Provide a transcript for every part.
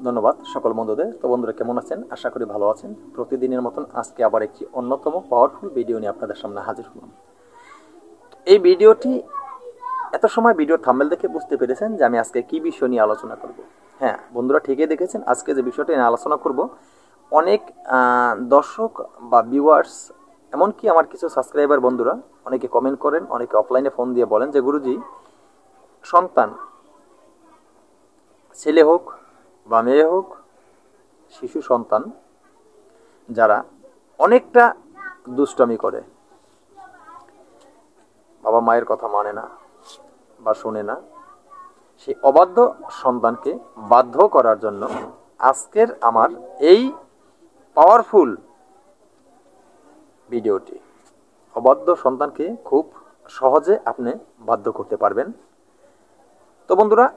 ধন্যবাদ সকল বন্ধুদের। তো বন্ধুরা কেমন আছেন? আশা করি ভালো আছেন। প্রতিদিনের মতন আজকে আবার একটি অন্যতম পাওয়ারফুল ভিডিও নিয়ে আপনাদের সামনে হাজির হলাম। এই ভিডিওটি এত সময় ভিডিওর থাম্বনেল দেখে বুঝতে পেরেছেন যে আমি আজকে কি বিষয় নিয়ে আলোচনা করব। হ্যাঁ বন্ধুরা, ঠিকই দেখেছেন। আজকে যে বিষয়টি নিয়ে আলোচনা করব, অনেক দর্শক বা ভিউয়ার্স, এমনকি আমার কিছু সাবস্ক্রাইবার বন্ধুরা অনেকে কমেন্ট করেন, অনেকে অফলাইনে ফোন দিয়ে বলেন যে গুরুজি, সন্তান ছেলে হোক বা মেয়ে হোক, শিশু সন্তান যারা অনেকটা দুষ্টামি করে, বাবা মায়ের কথা মানে না বা শোনে না, সেই অবাধ্য সন্তানকে বাধ্য করার জন্য আজকের আমার এই পাওয়ারফুল ভিডিওটি। অবাধ্য সন্তানকে খুব সহজে আপনি বাধ্য করতে পারবেন। তো বন্ধুরা,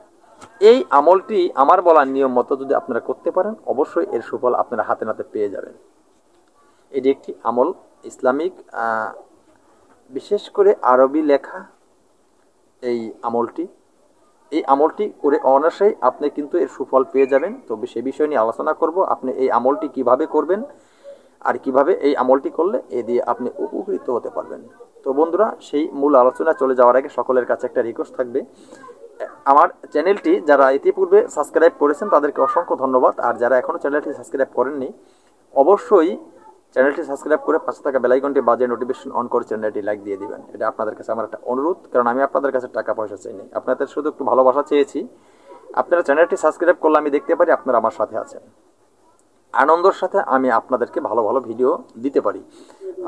এই আমলটি আমার বলার নিয়ম মতো যদি আপনারা করতে পারেন, অবশ্যই এর সুফল আপনারা হাতে নাতে পেয়ে যাবেন। এটি একটি আমল, ইসলামিক বিশেষ করে আরবি লেখা এই আমলটি করে অনায়াসেই আপনি কিন্তু এর সুফল পেয়ে যাবেন। তবে সে বিষয় নিয়ে আলোচনা করব, আপনি এই আমলটি কিভাবে করবেন আর কিভাবে এই আমলটি করলে এ দিয়ে আপনি উপকৃত হতে পারবেন। তো বন্ধুরা, সেই মূল আলোচনা চলে যাওয়ার আগে সকলের কাছে একটা রিকোয়েস্ট থাকবে, আমার চ্যানেলটি যারা ইতিপূর্বে সাবস্ক্রাইব করেছেন তাদেরকে অসংখ্য ধন্যবাদ। আর যারা এখনও চ্যানেলটি সাবস্ক্রাইব করেননি, অবশ্যই চ্যানেলটি সাবস্ক্রাইব করে পাশে থাকা বেল আইকনটি বাজিয়ে নোটিফিকেশন অন করে চ্যানেলটি লাইক দিয়ে দিবেন। এটা আপনাদের কাছে আমার একটা অনুরোধ, কারণ আমি আপনাদের কাছে টাকা পয়সা চাইনি, আপনাদের শুধু একটু ভালোবাসা চেয়েছি। আপনারা চ্যানেলটি সাবস্ক্রাইব করলে আমি দেখতে পারি আপনারা আমার সাথে আছেন, আনন্দের সাথে আমি আপনাদেরকে ভালো ভালো ভিডিও দিতে পারি।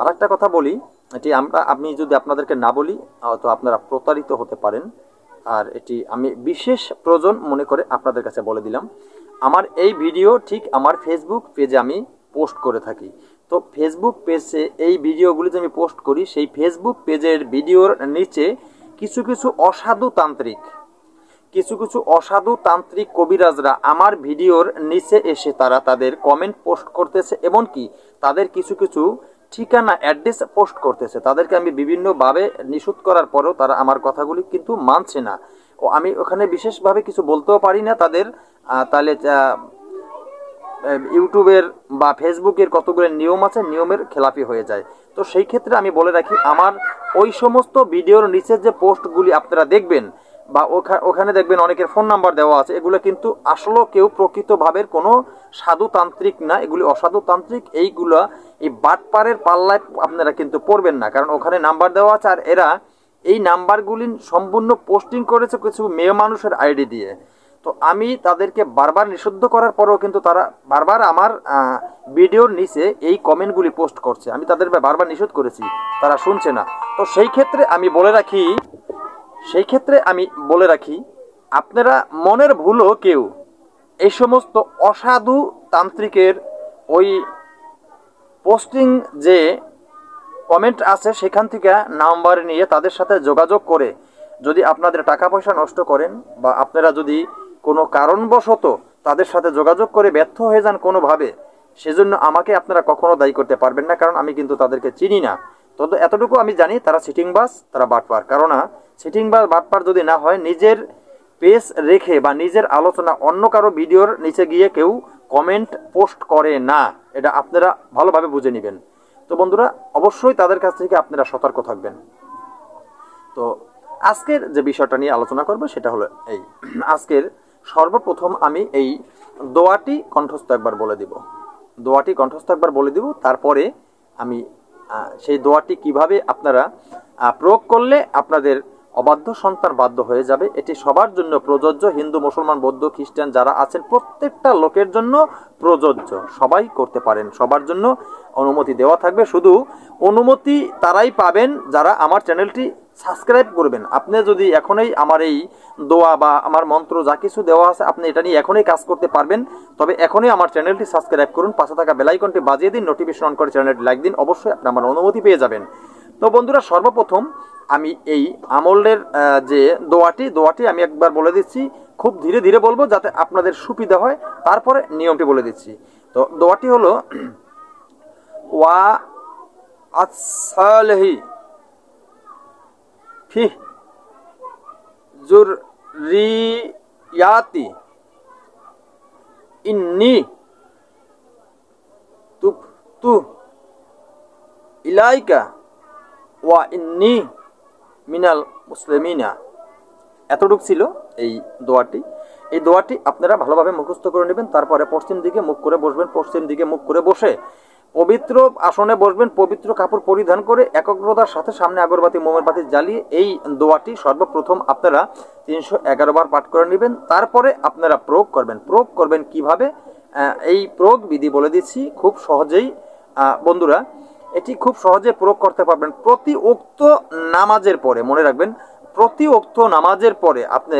আর একটা কথা বলি, এটি আমি যদি আপনাদেরকে না বলি তো আপনারা প্রতারিত হতে পারেন। আর এটি আমি বিশেষ প্রয়োজন মনে করে আপনাদের কাছে বলে দিলাম। আমার এই ভিডিও ঠিক আমার ফেসবুক পেজে আমি পোস্ট করে থাকি। তো ফেসবুক পেজে এই ভিডিওগুলি যে আমি পোস্ট করি, সেই ফেসবুক পেজের ভিডিওর নিচে কিছু কিছু অসাধু তান্ত্রিক কবিরাজরা আমার ভিডিওর নিচে এসে তারা তাদের কমেন্ট পোস্ট করতেছে, এমনকি তাদের কিছু ঠিকানা অ্যাড্রেস পোস্ট করতেছে। তাদেরকে আমি বিভিন্নভাবে নিষেধ করার পরেও তারা আমার কথাগুলি কিন্তু মানছে না। ও আমি ওখানে বিশেষভাবে কিছু বলতেও পারি না তাদের, তাহলে ইউটিউবের বা ফেসবুকের কতগুলো নিয়ম আছে, নিয়মের খেলাপি হয়ে যায়। তো সেই ক্ষেত্রে আমি বলে রাখি, আমার ওই সমস্ত ভিডিওর নিচে যে পোস্টগুলি আপনারা দেখবেন বা ওখানে দেখবেন অনেকের ফোন নাম্বার দেওয়া আছে, এগুলো কিন্তু আসলে কেউ প্রকৃতভাবের কোনো সাধুতান্ত্রিক না, এগুলি অসাধুতান্ত্রিক। এই বাটপারের পাল্লায় আপনারা কিন্তু পড়বেন না, কারণ ওখানে নাম্বার দেওয়া আছে আর এরা এই নাম্বারগুলি সম্পূর্ণ পোস্টিং করেছে কিছু মেয়ে মানুষের আইডি দিয়ে। তো আমি তাদেরকে বারবার নিষিদ্ধ করার পরেও কিন্তু তারা বারবার আমার ভিডিওর নিচে এই কমেন্টগুলি পোস্ট করছে। আমি তাদের বারবার নিষেধ করেছি, তারা শুনছে না। তো সেই ক্ষেত্রে আমি বলে রাখি আপনারা মনের ভুলও কেউ এই সমস্ত অসাধু তান্ত্রিকের ওই পোস্টিং যে কমেন্ট আছে সেখান থেকে নাম্বার নিয়ে তাদের সাথে যোগাযোগ করে যদি আপনাদের টাকা পয়সা নষ্ট করেন বা আপনারা যদি কোনো কারণবশত তাদের সাথে যোগাযোগ করে ব্যর্থ হয়ে যান কোনোভাবে, সেজন্য আমাকে আপনারা কখনো দায়ী করতে পারবেন না, কারণ আমি কিন্তু তাদেরকে চিনি না। তো এতটুকু আমি জানি, তারা সিটিংবাজ, তারা বাটপার। কারণ সিটিংবাজ বাটপার যদি না হয়, নিজের পেজ রেখে বা নিজের আলোচনা অন্য কারো ভিডিওর নিচে গিয়ে কেউ কমেন্ট পোস্ট করে না, এটা আপনারা ভালোভাবে বুঝে নেবেন। তো বন্ধুরা, অবশ্যই তাদের কাছ থেকে আপনারা সতর্ক থাকবেন। তো আজকের যে বিষয়টা নিয়ে আলোচনা করব সেটা হলো এই, আজকের সর্বপ্রথম আমি এই দোয়াটি কণ্ঠস্থ একবার বলে দিব। তারপরে আমি সেই দোয়াটি কিভাবে আপনারা প্রয়োগ করলে আপনাদের অবাধ্য সন্তান বাধ্য হয়ে যাবে, এটি সবার জন্য প্রযোজ্য। হিন্দু, মুসলমান, বৌদ্ধ, খ্রিস্টান যারা আছেন প্রত্যেকটা লোকের জন্য প্রযোজ্য, সবাই করতে পারেন, সবার জন্য অনুমতি দেওয়া থাকবে। শুধু অনুমতি তারাই পাবেন যারা আমার চ্যানেলটি সাবস্ক্রাইব করবেন। আপনি যদি এখনই আমার এই দোয়া বা আমার মন্ত্র যা কিছু দেওয়া আছে আপনি এটা নিয়ে এখনই কাজ করতে পারবেন, তবে এখনই আমার চ্যানেলটি সাবস্ক্রাইব করুন, পাশে থাকা বেল আইকনটি বাজিয়ে দিন, নোটিফিকেশন অন করে চ্যানেলটি লাইক দিন, অবশ্যই আপনি আমার অনুমতি পেয়ে যাবেন। তো বন্ধুরা, সর্বপ্রথম আমি এই আমলের যে দোয়াটি আমি একবার বলে দিচ্ছি, খুব ধীরে ধীরে বলবো যাতে আপনাদের সুবিধা হয়, তারপরে নিয়মটি বলে দিচ্ছি। তো দোয়াটি হলো ওয়া আসসালহি ফি জুররিয়াতি ইন্নি তুবতু ইলাইকা ওয়া ইন্নি মিনাল মুসলিমিনা। এতটুক ছিল এই দোয়াটি। এই দোয়াটি আপনারা ভালোভাবে মুখস্থ করে নেবেন। তারপরে পশ্চিম দিকে মুখ করে বসবেন। পশ্চিম দিকে মুখ করে বসে পবিত্র আসনে বসবেন, পবিত্র কাপড় পরিধান করে একাগ্রতার সাথে সামনে আগরবাতি মোমবাতি জ্বালিয়ে এই দোয়াটি সর্বপ্রথম আপনারা 311 বার পাঠ করে নেবেন। তারপরে আপনারা প্রয়োগ করবেন। প্রয়োগ করবেন কিভাবে, এই প্রয়োগ বিধি বলে দিচ্ছি খুব সহজেই। বন্ধুরা, এটি খুব সহজে প্রয়োগ করতে পারবেন। প্রতি উক্ত নামাজের পরে, মনে রাখবেন, প্রতি উক্ত নামাজের পরে আপনি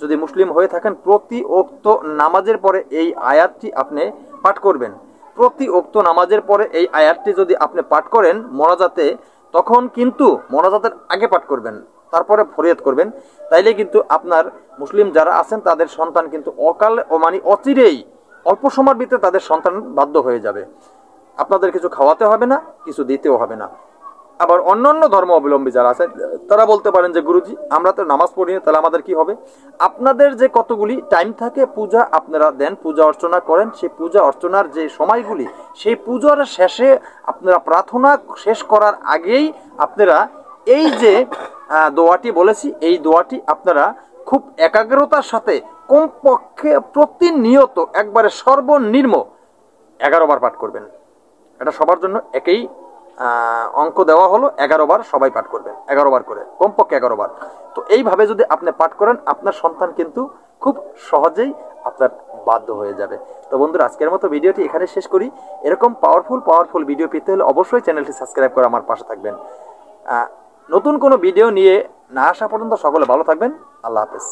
যদি মুসলিম হয়ে থাকেন, প্রতি উক্ত নামাজের পরে এই আয়াতটি আপনি পাঠ করবেন। প্রতি উক্ত নামাজের পরে এই আয়াতটি যদি আপনি পাঠ করেন মোনাজাতে, তখন কিন্তু মোনাজাতের আগে পাঠ করবেন, তারপরে ফরিয়াদ করবেন। তাইলে কিন্তু আপনার মুসলিম যারা আছেন তাদের সন্তান কিন্তু অচিরেই অল্প সময়ের ভিতরে তাদের সন্তান বাধ্য হয়ে যাবে। আপনাদের কিছু খাওয়াতে হবে না, কিছু দিতেও হবে না। আবার অন্যান্য ধর্ম অবলম্বী যারা আছেন তারা বলতে পারেন যে গুরুজি আমরা তো নামাজ পড়ি না, তাহলে আমাদের কি হবে? আপনাদের যে কতগুলি টাইম থাকে পূজা আপনারা দেন, পূজা অর্চনা করেন। সেই পূজা অর্চনার যে সময়গুলি, সেই পূজার শেষে আপনারা প্রার্থনা শেষ করার আগেই আপনারা এই যে দোয়াটি বলেছি, এই দোয়াটি আপনারা খুব একাগ্রতার সাথে কমপক্ষে প্রতিনিয়ত একবারে সর্বনিম্ন 11 বার পাঠ করবেন। এটা সবার জন্য একই অঙ্ক দেওয়া হলো, 11 বার সবাই পাঠ করবেন, 11 বার করে, কমপক্ষে 11 বার। তো এইভাবে যদি আপনি পাঠ করেন, আপনার সন্তান কিন্তু খুব সহজেই আপনার বাধ্য হয়ে যাবে। তো বন্ধুরা, আজকের মতো ভিডিওটি এখানে শেষ করি। এরকম পাওয়ারফুল ভিডিও পেতে হলে অবশ্যই চ্যানেলটি সাবস্ক্রাইব করে আমার পাশে থাকবেন। নতুন কোনো ভিডিও নিয়ে না আসা পর্যন্ত সকলে ভালো থাকবেন। আল্লাহ হাফেজ।